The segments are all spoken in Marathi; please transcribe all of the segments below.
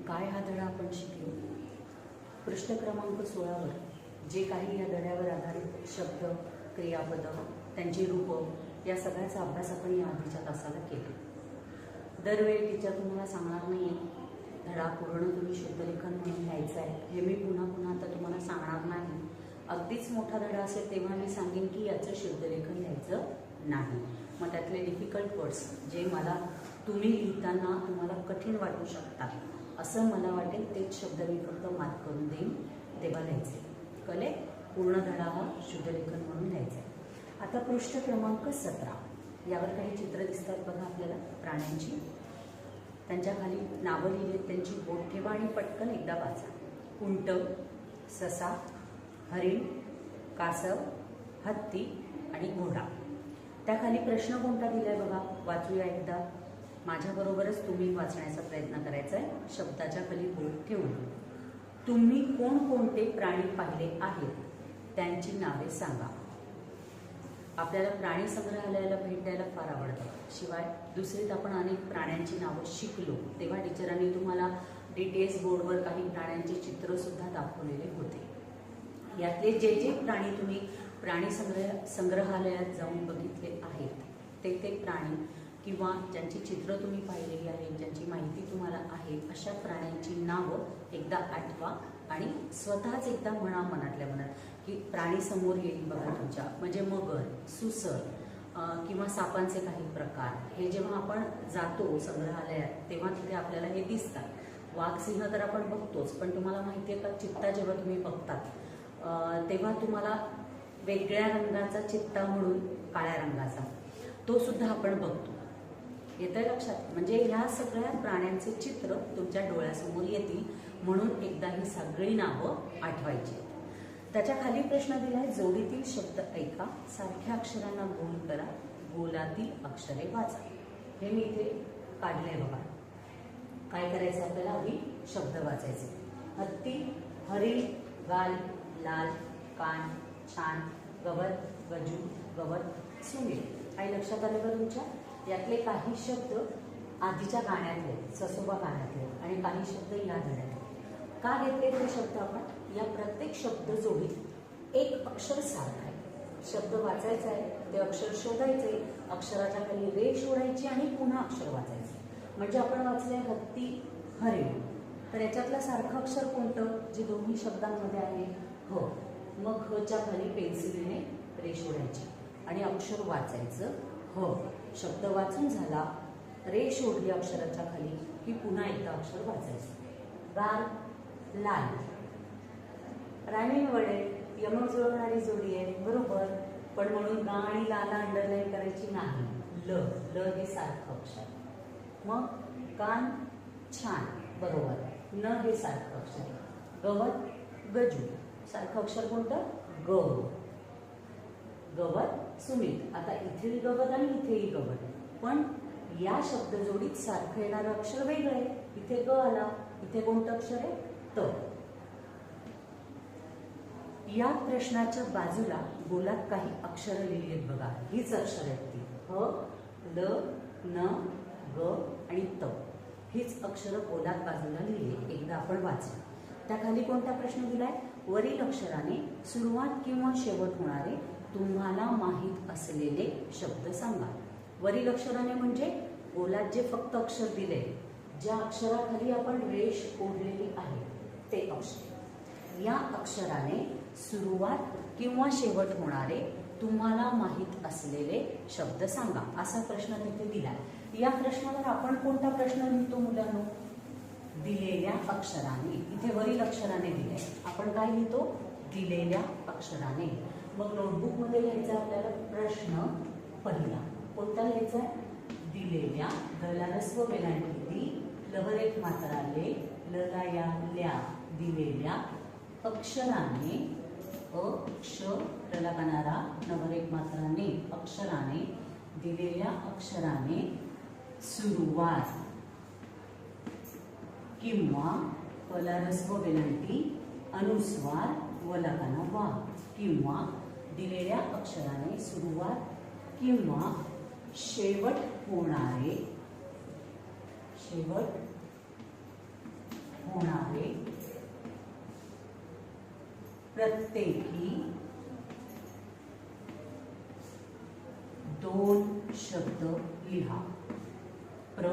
काय हा धडा आपण शिकलो? पृष्ठ क्रमांक 16 वर जे काही या धड्यावर आधारित शब्द, क्रियापद, त्यांची रूप या सगळ्याचा अभ्यास आपण या आधीच्या तासाला केला. दरवेळी टीचर तुम्हाला सांगणार नाही धडा पूर्ण तुम्ही शुद्धलेखन म्हणून लिहायचं आहे, हे मी पुन्हा पुन्हा आता तुम्हाला सांगणार नाही. अगदीच मोठा धडा असेल तेव्हा मी सांगेन की याचं शुद्धलेखन लिहायचं नाही. मग त्यातले डिफिकल्ट वर्ड्स जे मला तुम्ही लिहिताना तुम्हाला कठीण वाटू शकतात असं मला वाटेल तेच शब्द मी फक्त मार्क करून देईन, तेव्हा लिहायचे. कले पूर्ण धडा हा शुद्धलेखन म्हणून लिहायचा आहे. आता पृष्ठ क्रमांक 17 यावर काही चित्र दिसतात बघा आपल्याला प्राण्यांची. त्यांच्या खाली नावं लिहिली, त्यांची बोट ठेवा आणि पटकन एकदा वाचा. उंट, ससा, हरिण, कासव, हत्ती आणि घोडा. त्याखाली प्रश्न कोणता दिलाय बघा, वाचूया एकदा. माझ्याबरोबरच तुम्ही वाचण्याचा प्रयत्न करायचा आहे. शब्दाच्या खाली बोट ठेवून तुम्ही कोणकोणते प्राणी पाहिले आहेत त्यांची नावे सांगा. आपल्याला प्राणी संग्रहालयाला भेट द्यायला फार आवडतं. शिवाय दुसरीत आपण अनेक प्राण्यांची नावं शिकलो तेव्हा टीचरांनी तुम्हाला DTS बोर्डवर काही प्राण्यांचे चित्र सुद्धा दाखवलेले होते. यातले जे जे प्राणी तुम्ही प्राणी संग्रहालयात जाऊन बघितले आहेत ते प्राणी किंवा ज्यांची चित्र तुम्ही पाहिलेली आहेत, ज्यांची माहिती तुम्हाला आहे, अशा प्राण्यांची नावं एकदा आठवा आणि स्वतःच एकदा म्हणा मनातल्या मनात की प्राणी समोर येईल बघा तुमच्या. म्हणजे मगर, सुसर किंवा सापांचे काही प्रकार हे जेव्हा आपण जातो संग्रहालयात तेव्हा तिथे आपल्याला हे दिसतात. वाघ, सिंह तर आपण बघतोच, पण तुम्हाला माहिती आहे का चित्ता जेव्हा तुम्ही बघतात तेव्हा तुम्हाला वेगळ्या रंगाचा चित्ता म्हणून काळ्या रंगाचा तो सुद्धा आपण बघतो. येतंय लक्षात? म्हणजे ह्या सगळ्या प्राण्यांचे चित्र तुमच्या डोळ्यासमोर येतील म्हणून एकदा ही सगळी नावं आठवायची. त्याच्या खाली प्रश्न दिलाय, जोडीतील शब्द ऐका, सारख्या अक्षरांना गोल करा, गोलातील अक्षरे वाचा. हे मी इथे काढलंय बघा. काय करायचं आपल्याला? आधी शब्द वाचायचे. हत्ती, हरिण, गाल, लाल, कान, छान, गवत, गजू, गवत, सुंगीर. काही लक्षात आलं का तुमच्या? यातले काही शब्द आधीच्या गाण्यातले, ससोबा गाण्यातले आणि काही शब्द या धड्यातले. का घेतले ते शब्द आपण? या प्रत्येक शब्द जोडीत एक अक्षर सारखं आहे. शब्द वाचायचा आहे, ते अक्षर शोधायचे, अक्षराच्या खाली रेष ओढायची आणि पुन्हा अक्षर वाचायचे. म्हणजे आपण वाचले हत्ती, हरिण, तर याच्यातलं सारखं अक्षर कोणतं जे दोन्ही शब्दांमध्ये आहे? ह. मग हच्या खाली पेन्सिलीने रेष ओढायची आणि अक्षर वाचायचं ह. शब्द वाचून झाला, रेष ओढली अक्षराच्या खाली की पुन्हा एकदा अक्षर वाचायचं. गाल, लाल, रायमिंग वर्ड आहे, यमक जुळवणारी जोडी आहे, बरोबर. पण म्हणून गा आणि लाला अंडरलाईन करायची नाही. ल, ल हे सारखं अक्षर. मग कान, छान, बरोबर. न हे सारखं अक्षर. गवत, गजू, सारखं अक्षर कोणतं? ग. गवत, सुमित. आता इथेही गवत आणि इथेही गवत, पण या शब्द जोडीत सारखं येणारं अक्षर वेगळं आहे. इथे ग आला, इथे कोणतं अक्षर आहे? त. या प्रश्नाच्या बाजूला गोलात काही अक्षर लिहिली आहेत बघा. हीच अक्षर आहेत ती. ह, ल, न, ग आणि त. हीच अक्षर गोलात बाजूला लिहिली. एकदा आपण वाचू. त्याखाली कोणता प्रश्न दिलाय? वरील अक्षराने सुरुवात किंवा शेवट होणारे तुम्हाला माहीत असलेले शब्द सांगा. वरील अक्षराने म्हणजे गोलात जे फक्त अक्षर दिले, ज्या अक्षराखाली आपण रेष ओढलेली आहे ते अक्षर. या अक्षराने सुरुवात किंवा शेवट होणारे तुम्हाला माहीत असलेले शब्द सांगा असा प्रश्न तिथे दिलाय. या प्रश्नावर आपण कोणता प्रश्न लिहितो मुलांनो? दिलेल्या अक्षराने. इथे वरील अक्षराने दिले, आपण काय लिहितो? दिलेल्या अक्षराने. मग नोटबुक मध्ये लिहायचा आपल्याला प्रश्न पहिला. कोणता लिहायचा आहे? दिलेल्या, दला रस्व वेलांटी, लवर एक मात्रा ले, लला या ल्या, दिलेल्या अक्षराने, अक्षर लगाणारा नवर एक मात्राने, अक्षराने, दिलेल्या अक्षराने सुरुवात किंवा पला रस्व वेलांटी अनुस्वार व लगाना वा, किंवा दिलेल्या अक्षराने सुरुवात किंवा शेवट होणारे होणारे प्रत्येकी 2 शब्द लिहा. प्र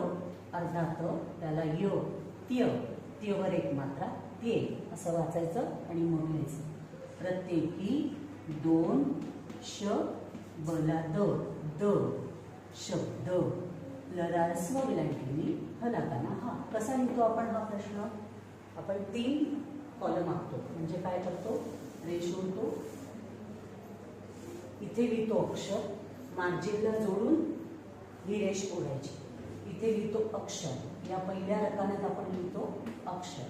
अर्धा त त्याला य त्य वर एक मात्रा ते असं वाचायचं आणि मग लिहायचं. प्रत्येकी 2 शब्द शब्द लरास्व विलांटीने हलाकाना हा. कसा लिहितो आपण हा प्रश्न? आपण 3 कॉलम आखतो. म्हणजे काय करतो? रेष ओढतो, इथे लिहितो अक्षर, मार्जिनला जोडून ही रेष ओढायची. इथे लिहितो अक्षर, या पहिल्या रकान्यात आपण लिहितो अक्षर.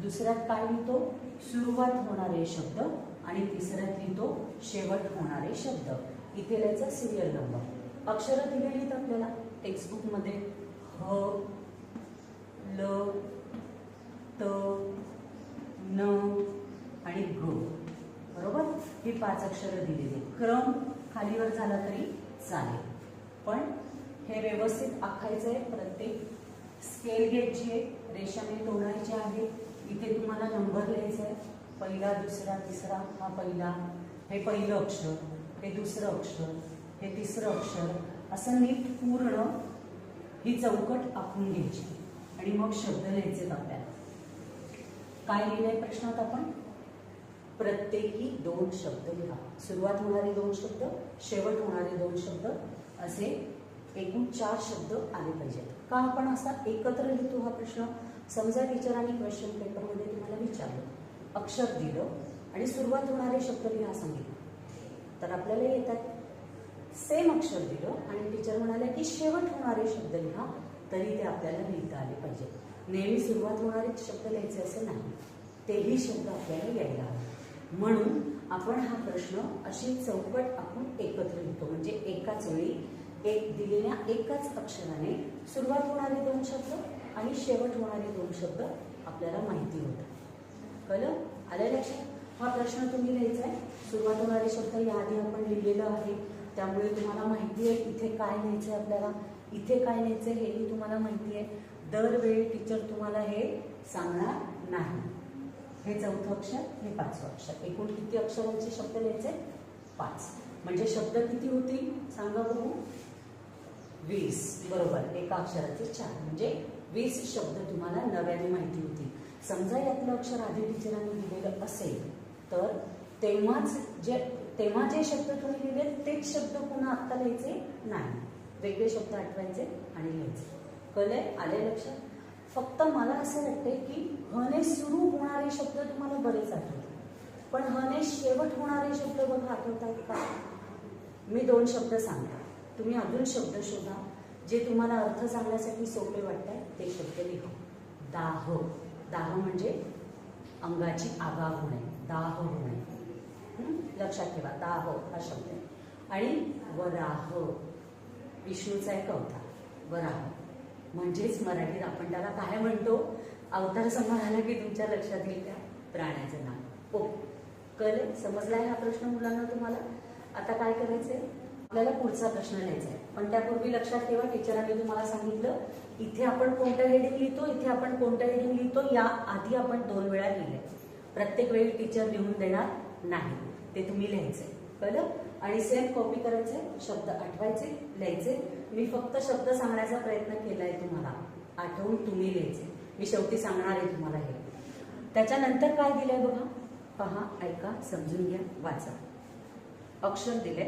दुसऱ्यात काय लिहितो? सुरुवात होणारे शब्द आणि तिसऱ्यात लिहितो शेवट होणारे शब्द. इथे लिहायचं सिरियल नंबर. अक्षरं दिलेलीत आपल्याला टेक्स्टबुक मध्ये ह, ल, त, न आणि ग. बरोबर? ही 5 अक्षरं दिलेली. क्रम खालीवर झाला तरी चालेल, पण हे व्यवस्थित आखायचंय. प्रत्येक स्केल घ्यायची आहे, रेषाने तोडायचे आहे. इथे तुम्हाला नंबर लिहायचा आहे. पहिला, दुसरा, तिसरा. हा पहिला, हे पहिलं अक्षर, हे दुसरं अक्षर, हे तिसरं अक्षर. असं नीट पूर्ण ही चौकट आखून घ्यायची आणि मग शब्द लिहायचे आपल्याला. काय लिहिलंय प्रश्नात आपण? प्रत्येकी 2 शब्द लिहा. सुरुवात होणारे 2 शब्द, शेवट होणारे 2 शब्द, असे एकूण 4 शब्द आले पाहिजेत. का आपण असा एकत्र लिहितो हा प्रश्न? समजा टीचरांनी क्वेश्चन पेपरमध्ये तुम्हाला विचारलं, अक्षर दिलं आणि सुरुवात होणारे शब्द लिहा सांगितलं, तर आपल्याला येतात. सेम अक्षर दिलं आणि टीचर म्हणाले की शेवट होणारे शब्द लिहा, तरी ते आपल्याला लिहिता आले पाहिजे. नेहमी सुरुवात होणारे शब्द लिहायचे असं नाही, तेही शब्द आपल्याला यायला हवे. म्हणून आपण हा प्रश्न अशी चौकट आपण एकत्र लिहितो. म्हणजे एकाच वेळी एक दिलेल्या एकाच अक्षराने सुरुवात होणारे 2 शब्द आणि शेवट होणारे 2 शब्द आपल्याला माहिती होतात. कळलं? आलं लक्षात? हा प्रश्न तुम्ही लिहायचा आहे. सुरुवात होणारे शब्द याआधी आपण लिहिलेलं आहे, त्यामुळे तुम्हाला माहिती आहे इथे काय लिहायचं आहे आपल्याला, इथे काय लिहायचं हेही तुम्हाला माहिती आहे. दरवेळी टीचर तुम्हाला हे सांगणार नाही. हे 4थं अक्षर, हे 5वं अक्षर. एकूण किती अक्षरांचे शब्द लिहायचे? 5. म्हणजे शब्द किती होतील सांगा बघू? 20. बरोबर. एका अक्षराचे 4 म्हणजे 20 शब्द तुम्हाला नव्याने माहिती होतील. समजा यातलं अक्षर आधी टीचरांनी दिलेलं असेल तर तेव्हा जे शब्द तुम्ही लिहिले तेच शब्द पुन्हा आत्ता लिहायचे नाही. वेगळे शब्द आठवायचे आणि लिहायचे. कळलंय? आले लक्षात? फक्त मला असं वाटतंय की हने सुरू होणारे शब्द तुम्हाला बरेच आठवतात, पण हने शेवट होणारे शब्द बघा आठवतात का? मी 2 शब्द सांगते, तुम्ही अजून शब्द शोधा जे तुम्हाला अर्थ सांगण्यासाठी सोपे वाटतात. ते शब्द लिहा. दाह. दाह म्हणजे अंगाची आगा होणे, दाह होणे. लक्षात ठेवा, दाह हा शब्द आहे. आणि वराह, विष्णूचा एक अवतार वराह. म्हणजेच मराठीत आपण त्याला काय म्हणतो? अवतार समोर आला की तुमच्या लक्षात येईल त्या प्राण्याचं नाव. ओ, कळलं? समजलाय हा प्रश्न मुलांना तुम्हाला? आता काय करायचंय? आपल्याला पुढचा प्रश्न लिहायचा आहे, पण त्यापूर्वी लक्षात ठेवा टीचरांनी तुम्हाला सांगितलं इथे आपण कोणतं हेडिंग लिहितो, इथे आपण कोणतं हेडिंग लिहितो. या आधी आपण 2 वेळा लिहिले. प्रत्येक वेळी टीचर लिहून देणार नाही, ते तुम्ही लिहायचंय. कळलं? आणि सेम कॉपी करायचे, शब्द आठवायचे, लिहायचे. मी फक्त शब्द सांगण्याचा प्रयत्न केलाय तुम्हाला, आठवून तुम्ही लिहायचे. मी शेवटी सांगणार आहे तुम्हाला हे. त्याच्यानंतर काय दिलंय बघा, पहा, ऐका, समजून घ्या, वाचा. अक्षर दिले,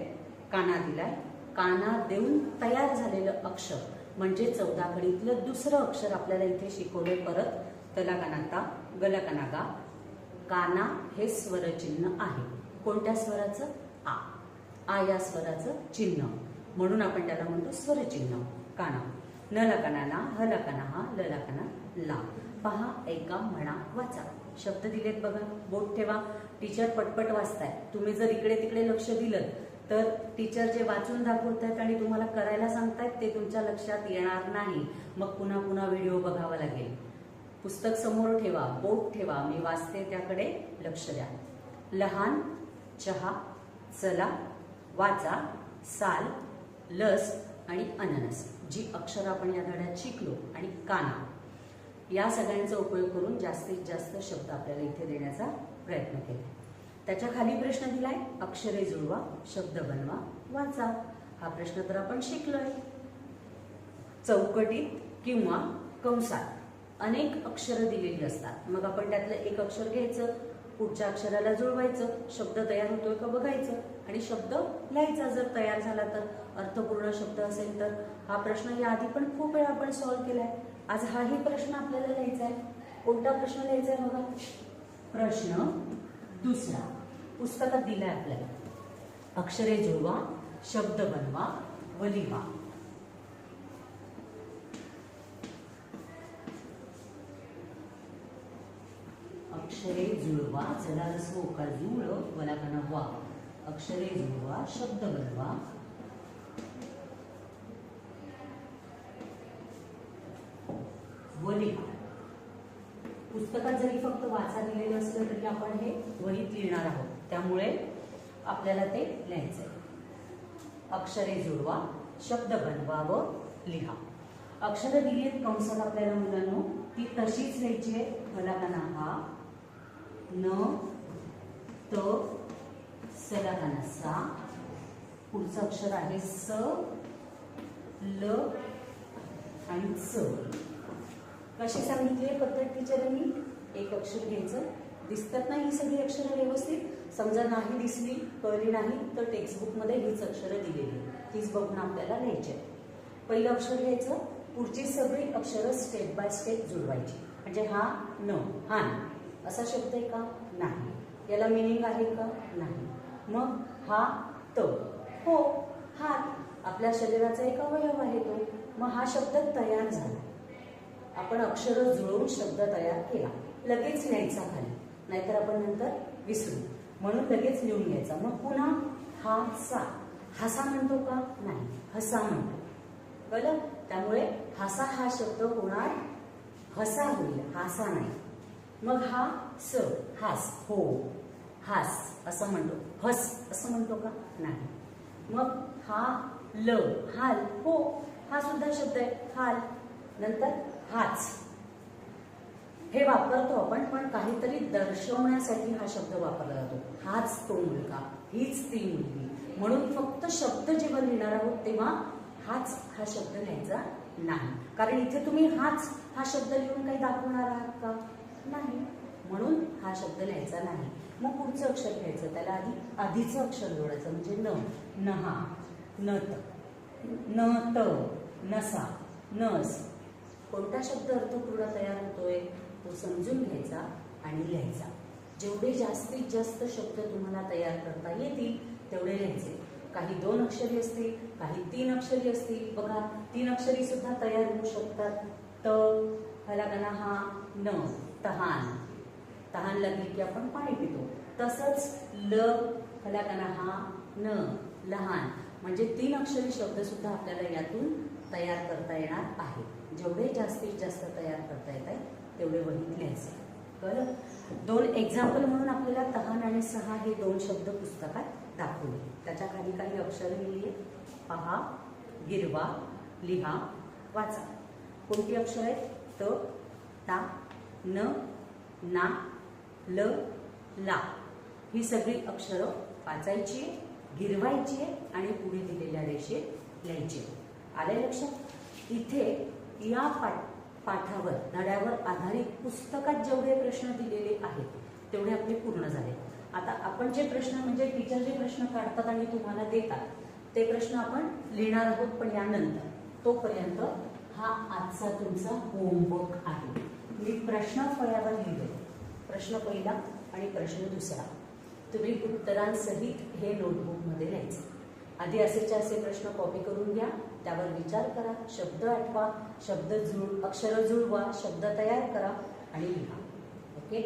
काना दिलाय. काना देऊन तयार झालेलं अक्षर म्हणजे 14 कडीतलं दुसरं अक्षर आपल्याला इथे शिकवलंय परत. तला काना ता, गला काना गा. काना हे स्वरचिन्ह आहे. कोणत्या स्वराचं? आ. आ या स्वराचं चिन्ह, म्हणून आपण त्याला म्हणतो स्वरचिन्ह. काना. न लकाना ना, ह लकाना हा, ल लकाना ला. पहा, ऐका, म्हणा, वाचा. शब्द दिलेत बघा, बोट ठेवा. टीचर पटपट वाचताय. तुम्ही जर इकडे तिकडे लक्ष दिलं तर टीचर जे वाचून दाखवतायत आणि तुम्हाला करायला सांगतायत ते तुमच्या लक्षात येणार नाही. मग पुन्हा पुन्हा व्हिडिओ बघावा लागेल. पुस्तक समोर ठेवा, बोट ठेवा, मी वाचते त्याकडे लक्ष द्या. लहान, चहा, चला, वाचा, साल, लस आणि अननस, जी अक्षर आपण या धड्यात शिकलो. आणि काना. या सगळ्यांचा उपयोग करून जास्तीत जास्त शब्द आपल्याला इथे देण्याचा प्रयत्न केला. त्याच्या खाली प्रश्न दिलाय, अक्षरे जुळवा, शब्द बनवा, वाचा. हा प्रश्न तर आपण शिकलोय. चौकटीत किंवा कंसात अनेक अक्षरं दिलेली असतात. मग आपण त्यातलं एक अक्षर घ्यायचं, पुढच्या अक्षराला जुळवायचं, शब्द तयार होतोय का बघायचं आणि शब्द लिहायचा. जर तयार झाला तर अर्थपूर्ण शब्द असेल तर. हा प्रश्न याआधी पण खूप वेळा आपण सॉल्व्ह केलाय. आज हाही प्रश्न आपल्याला लिहायचा आहे. कोणता प्रश्न लिहायचा आहे बघा. प्रश्न दुसरा पुस्तकात दिलाय आपल्याला. अक्षरे जुळवा, शब्द बनवा व लिहा. अक्षरे जुळवा, जला रसो का जुळ वला कना वा. अक्षरे जुळवा, शब्द बनवा व लिहा. पुस्तकात जरी फक्त वाचा दिलेलं असलं तरी आपण हे वहीत लिहिणार आहोत, त्यामुळे आपल्याला ते लिहायचंय. अक्षरे जुळवा, शब्द बनवा व लिहा. अक्षरं दिली आहेत कंसात आपल्याला मुलांनो, ती तशीच लिहायची आहे. मला काना हा, न त सला काना सा, पुढचं अक्षर आहे स, ल आणि च. कशी सांगितली पद्धत टीचरांनी? एक अक्षर घ्यायचं, दिसतात ना ही सगळी अक्षरं व्यवस्थित. समजा नाही दिसली, कळली नाही तर टेक्स्टबुक मध्ये हीच अक्षरं दिलेली, तीच बघून आपल्याला लिहायची. पहिलं अक्षर घ्यायचं, पुढची सगळी अक्षरं स्टेप बाय स्टेप जुळवायची. म्हणजे हा न, हान असा शब्द आहे का? नाही. याला मिनिंग आहे का? नाही. मग हा त, हो हात आपल्या शरीराचा एक अवयव आहे तो. मग हा शब्द तयार झाला. आपण अक्षरं जुळवून शब्द तयार केला. लगेच लिहायचा खाली, नाहीतर आपण नंतर विसरू. म्हणून लगेच लिहून घ्यायचा. मग पुन्हा हा सा, हसा म्हणतो का? नाही, हसा म्हणतो. कळलं? त्यामुळे हसा हा शब्द होणार हसा होईल, हासा नाही. मग हा स, हास, हो हास असं म्हणतो. हस असं म्हणतो का? नाही. मग हा ल, हाल, हो हा सुद्धा शब्द आहे, हाल. नंतर हाच, हे वापरतो आपण, पण काहीतरी दर्शवण्यासाठी हा शब्द वापरला जातो. हाच तो मुलगा, हीच ती मुलगी. म्हणून फक्त शब्द जेव्हा लिहिणार आहोत तेव्हा हाच हा शब्द लिहायचा नाही. कारण इथे तुम्ही हाच हा शब्द लिहून काही दाखवणार आहात का? नाही. म्हणून हा शब्द लिहायचा नाही. मग पुढचं अक्षर घ्यायचं, त्याला आधीचं अक्षर जोडायचं. म्हणजे न, नहा, नत, न त, नसा, नस. कोणता शब्द अर्थपूर्ण तयार होतोय तो समजून घ्यायचा आणि लिहायचा. जेवढे जास्तीत जास्त शब्द तुम्हाला तयार करता येतील तेवढे लिहायचे. काही 2 अक्षरी असतील, काही 3 अक्षरी असतील. बघा 3 अक्षरी सुद्धा तयार होऊ शकतात. त, ह्याला काना हा, न, तहान, तहान लागली की आपण पाणी पितो. तसंच ल, ह्याला काना हा, न, लहान. म्हणजे 3 अक्षरी शब्द सुद्धा आपल्याला यातून तयार करता येणार आहे. जेवढे जास्तीत जास्त तयार करता येत आहे तेवढे वहीत लिहायचे. कळलं? 2 एक्झाम्पल म्हणून आपल्याला तहान आणि सहा हे 2 शब्द पुस्तकात दाखवले. त्याच्या खाली काही अक्षरं लिहिली आहेत. पहा, गिरवा, लिहा, वाचा. कोणती अक्षर आहेत? त, ता, न, ना, ल, ला. ही सगळी अक्षरं वाचायची, गिरवायची आणि पुढे दिलेल्या रेषेत लिहायची. आले लक्षात? इथे या पाठावर, धड्यावर आधारित पुस्तकात जेवढे प्रश्न दिलेले आहेत तेवढे आपले पूर्ण झाले. आता आपण जे प्रश्न म्हणजे टीचर जे प्रश्न काढतात आणि तुम्हाला देतात ते प्रश्न आपण लिहिणार आहोत, पण यानंतर. तोपर्यंत हा आजचा तुमचा होमवर्क आहे. मी प्रश्न फळ्यावर लिहिले, प्रश्न पहिला आणि प्रश्न दुसरा. तुम्ही उत्तरांसहित हे नोटबुकमध्ये लिहायचे. आधी असेच्या असे प्रश्न कॉपी करून घ्या, त्यावर विचार करा, शब्द आठवा, अक्षरं जुळवा, शब्द तयार करा आणि लिहा. ओके.